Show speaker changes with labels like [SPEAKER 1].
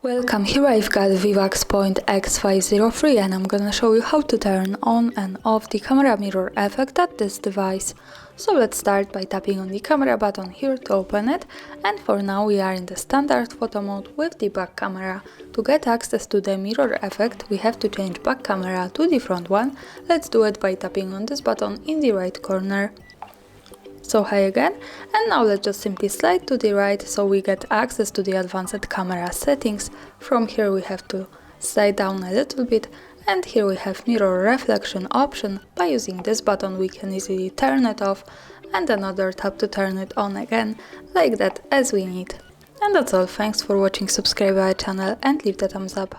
[SPEAKER 1] Welcome, here I've got VIVAX Point X503 and I'm gonna show you how to turn on and off the camera mirror effect at this device. So let's start by tapping on the camera button here to open it, and for now we are in the standard photo mode with the back camera. To get access to the mirror effect we have to change back camera to the front one. Let's do it by tapping on this button in the right corner. So hi again, and now let's just simply slide to the right so we get access to the advanced camera settings. From here we have to slide down a little bit, and here we have mirror reflection option. By using this button we can easily turn it off and another tap to turn it on again, like that as we need. And that's all, thanks for watching, subscribe our channel and leave the thumbs up.